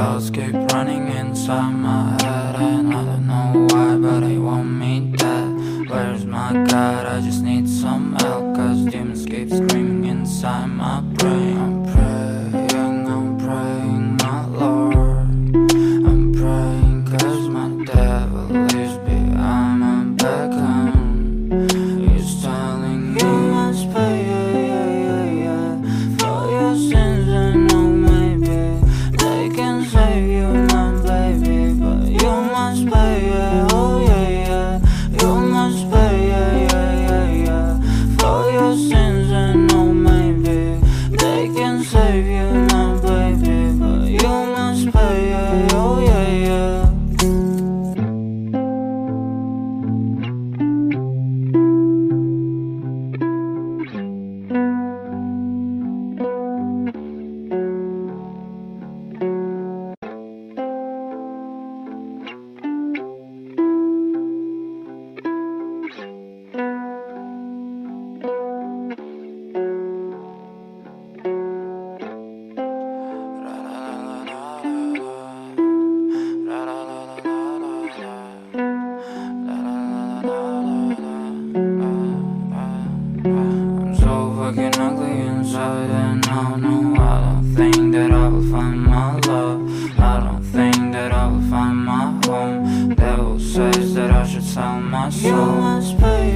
Thoughts keep running inside my head, and I don't know why, but they want me dead. Where's my God? I just need some help, cause demons keep screaming inside my brain. I'm praying, my Lord. I'm praying cause my devil leaves behind my back home. He's telling you must pay, for your sins, and no maybe they can save you, my baby, but you must pay, oh yeah, you must pay, for your sins, and no maybe they can save you, my baby, but you must pay, oh yeah. I'm so fucking ugly inside, and I don't think that I will find my love. I don't think that I will find my home. Devil says that I should sell my soul. You must pay,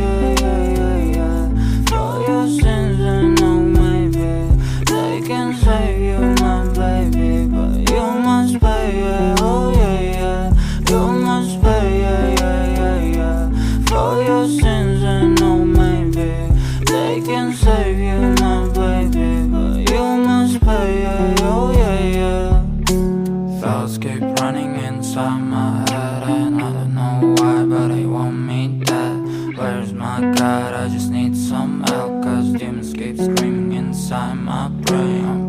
for your sins, and no maybe they can save you, my baby, but you must pay, oh yeah, you must pay, for your sins, and no maybe they can save you, my baby, but you must pay, oh yeah. Thoughts keep running inside my head, and I don't know why, but they want me dead. Where's my God? I just need some help, cause demons keep screaming inside my brain.